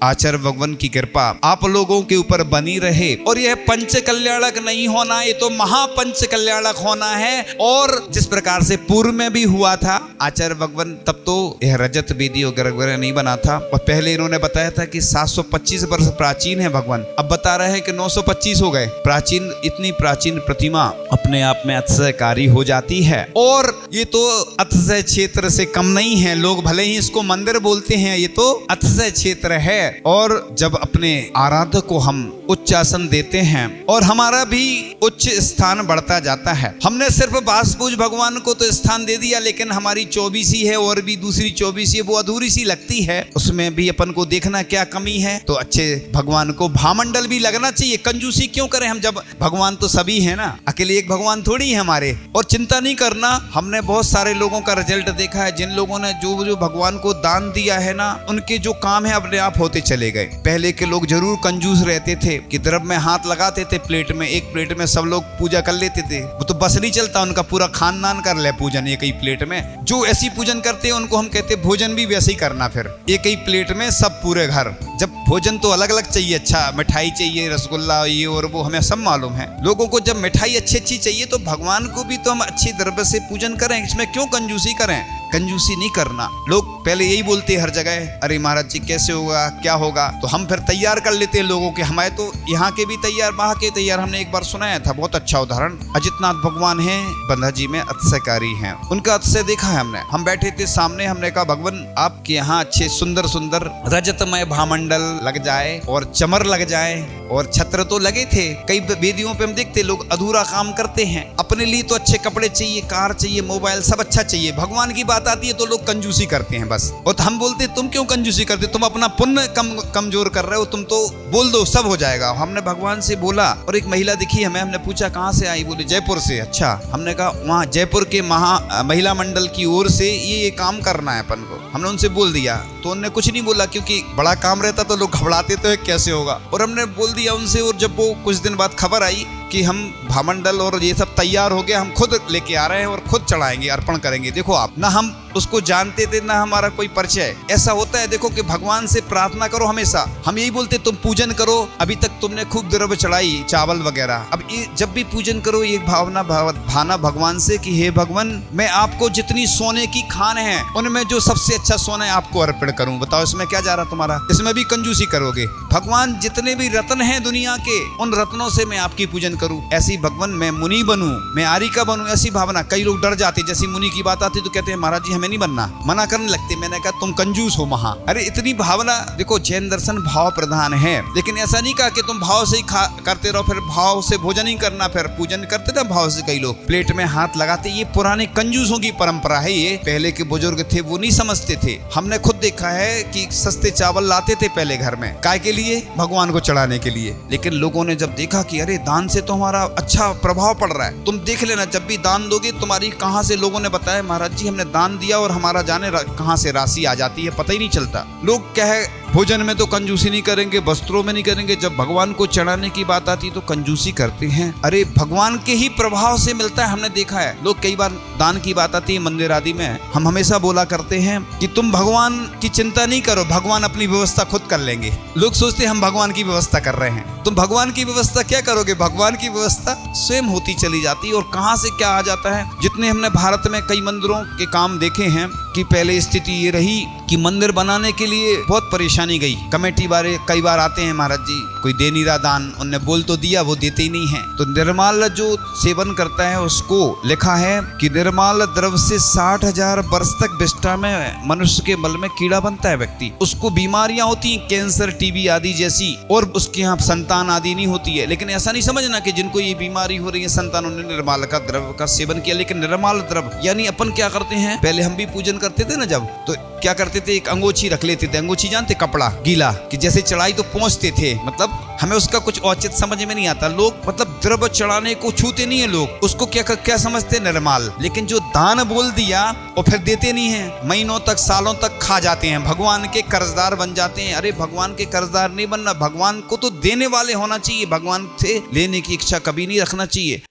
आचार्य भगवान की कृपा आप लोगों के ऊपर बनी रहे। और यह पंच कल्याणक नहीं होना, ये तो महापंच कल्याणक होना है। और जिस प्रकार से पूर्व में भी हुआ था आचार्य भगवान, तब तो यह रजत वेदी वगैरह नहीं बना था। और पहले इन्होंने बताया था कि 725 वर्ष प्राचीन है भगवान, अब बता रहे हैं कि 925 हो गए। प्राचीन, इतनी प्राचीन प्रतिमा अपने आप में अतिशयकारी हो जाती है। और ये तो अतिशय क्षेत्र से कम नहीं है। लोग भले ही इसको मंदिर बोलते हैं, ये तो अतिशय क्षेत्र है। और जब अपने आराधक को हम उच्च आसन देते हैं और हमारा भी उच्च स्थान बढ़ता जाता है। हमने सिर्फ बासपूज भगवान को तो स्थान दे दिया, लेकिन हमारी 24 है और भी दूसरी 24 है, वो अधूरी सी लगती है। उसमें भी अपन को देखना क्या कमी है। तो अच्छे भगवान को भामंडल भी लगना चाहिए। कंजूसी क्यों करें हम, जब भगवान तो सभी है ना, अकेले एक भगवान थोड़ी है हमारे। और चिंता नहीं करना, हमने बहुत सारे लोगों का रिजल्ट देखा है। जिन लोगों ने जो भगवान को दान दिया है ना, उनके जो काम है अपने आप होते चले गए। पहले के लोग जरूर कंजूस रहते थे कि द्रव्य में हाथ लगाते थे, प्लेट में, एक प्लेट में सब लोग पूजा कर लेते थे। वो तो बस नहीं चलता, उनका पूरा खानदान कर ले पूजन एक ही प्लेट में। जो ऐसी पूजन करते हैं उनको हम कहते हैं भोजन भी वैसे ही करना, फिर एक ही प्लेट में सब पूरे घर। जब भोजन तो अलग अलग चाहिए, अच्छा मिठाई चाहिए, रसगुल्ला ये और वो, हमें सब मालूम है। लोगों को जब मिठाई अच्छी अच्छी चाहिए तो भगवान को भी तो हम अच्छी द्रव्य से पूजन करें, इसमें क्यों कंजूसी करें। कंजूसी नहीं करना। लोग पहले यही बोलते हैं हर जगह, अरे महाराज जी कैसे होगा, क्या होगा। तो हम फिर तैयार कर लेते हैं लोगों के। हमारे तो यहाँ के भी तैयार, वहाँ के तैयार। हमने एक बार सुनाया था, बहुत अच्छा उदाहरण। अजितनाथ भगवान है बंधा जी में, अतिशयकारी हैं, उनका अतिशय देखा है हमने। हम बैठे थे सामने, हमने कहा भगवान आपके यहाँ अच्छे सुंदर सुंदर रजतमय भामंडल लग जाए और चमर लग जाए, और छत्र तो लगे थे। कई वेदियों पे हम देखते लोग अधूरा काम करते हैं। अपने लिए तो अच्छे कपड़े चाहिए, कार चाहिए, मोबाइल, सब अच्छा चाहिए। भगवान की बात आती है तो लोग कंजूसी करते हैं बस। और हम बोलते तुम क्यों कंजूसी करते, तुम अपना पुण्य कमजोर कर रहे हो, तुम तो बोल दो सब हो जाएगा। हमने भगवान से बोला, और एक महिला दिखी हमें, हमने पूछा कहाँ से आई, बोले जयपुर से। अच्छा, हमने कहा वहाँ जयपुर के महिला मंडल की ओर से ये काम करना है अपन को। हमने उनसे बोल दिया तो उन्होंने कुछ नहीं बोला, क्योंकि बड़ा काम रहता तो लोग घबराते तो कैसे होगा। और हमने बोल दिया उनसे। और जब वो कुछ दिन बाद खबर आई कि हम भामंडल और ये सब तैयार हो गया, हम खुद लेके आ रहे हैं और खुद चढ़ाएंगे, अर्पण करेंगे। देखो आप, ना हम उसको जानते थे ना हमारा कोई परिचय। ऐसा होता है देखो कि भगवान से प्रार्थना करो हमेशा। हम यही बोलते तुम पूजन करो, अभी तक तुमने खूब द्रव्य चढ़ाई, चावल वगैरह। अब जब भी पूजन करो ये भाना भगवान से कि हे भगवान, मैं आपको जितनी सोने की खान है उनमें जो सबसे अच्छा सोना है आपको अर्पण करूं। बताओ इसमें क्या जा रहा तुम्हारा, इसमें भी कंजूसी करोगे। भगवान जितने भी रत्न हैं दुनिया के, उन रत्नों से मैं आपकी पूजन करूं। ऐसी भगवान मैं मुनि बनूं, मैं आरिका बनूं, ऐसी भावना। कई लोग डर जाते, जैसी मुनि की बात आती तो कहते हैं महाराज जी हमें नहीं बनना, मना करने लगते। मैंने कहा तुम कंजूस हो महा। अरे इतनी भावना देखो, जैन दर्शन भाव प्रधान है, लेकिन ऐसा नहीं कहा कि तुम भाव से ही करते रहो, फिर भाव से भोजन ही करना, फिर पूजन करते ना भाव से। कई लोग प्लेट में हाथ लगाते, ये पुराने कंजूसों की परंपरा है। ये पहले के बुजुर्ग थे वो नहीं समझते थे। हमने खुद देखा है कि सस्ते चावल लाते थे पहले घर में, काय के लिए, भगवान को चढ़ाने के लिए। लेकिन लोगों ने जब देखा कि अरे दान से तो हमारा अच्छा प्रभाव पड़ रहा है, तुम देख लेना जब भी दान दोगे तुम्हारी कहां से, लोगों ने बताया महाराज जी हमने दान दिया और हमारा जाने कहां से राशि आ जाती है पता ही नहीं चलता। लोग क्या है, भोजन में तो कंजूसी नहीं करेंगे, वस्त्रों में नहीं करेंगे, जब भगवान को चढ़ाने की बात आती तो कंजूसी करते हैं। अरे भगवान के ही प्रभाव से मिलता है, हमने देखा है। लोग कई बार दान की बात आती है मंदिर आदि में, हम हमेशा बोला करते हैं कि तुम भगवान की चिंता नहीं करो, भगवान अपनी व्यवस्था खुद कर लेंगे। लोग सोचते हैं हम भगवान की व्यवस्था कर रहे हैं। तुम भगवान की व्यवस्था क्या करोगे, भगवान की व्यवस्था स्वयं होती चली जाती है। और कहां से क्या आ जाता है। जितने हमने भारत में कई मंदिरों के काम देखे हैं कि पहले स्थिति ये रही कि मंदिर बनाने के लिए बहुत परेशानी गई। कमेटी वाले कई बार आते हैं, महाराज जी कोई दे नहीं रहा दान, उनने बोल तो दिया वो देते ही नहीं है। तो निर्माल जो सेवन करता है उसको लिखा है कि निर्माल द्रव्य से 60,000 वर्ष तक विष्ठा में मनुष्य के मल में कीड़ा बनता है व्यक्ति, उसको बीमारियां होती हैं कैंसर, टीबी आदि जैसी, और उसके यहाँ संतान आदि नहीं होती है। लेकिन ऐसा नहीं समझना कि जिनको ये बीमारी हो रही है संतानों ने निर्माल का द्रव्य का सेवन किया। लेकिन निर्माल द्रव्य यानी अपन क्या करते हैं, पहले हम भी पूजन करते थे ना, जब तो क्या करते थे, एक अंगोछी रख लेते थे। अंगोछी जानते, कपड़ा गीला, कि जैसे चढ़ाई तो पहुंचते थे, मतलब हमें उसका कुछ औचित समझ में नहीं आता। लोग मतलब द्रव्य चढ़ाने को छूते नहीं है, लोग उसको क्या समझते, निर्माल। लेकिन जो दान बोल दिया और फिर देते नहीं है, महीनों तक सालों तक खा जाते हैं, भगवान के कर्जदार बन जाते हैं। अरे भगवान के कर्जदार नहीं बनना, भगवान को तो देने वाले होना चाहिए, भगवान से लेने की इच्छा कभी नहीं रखना चाहिए।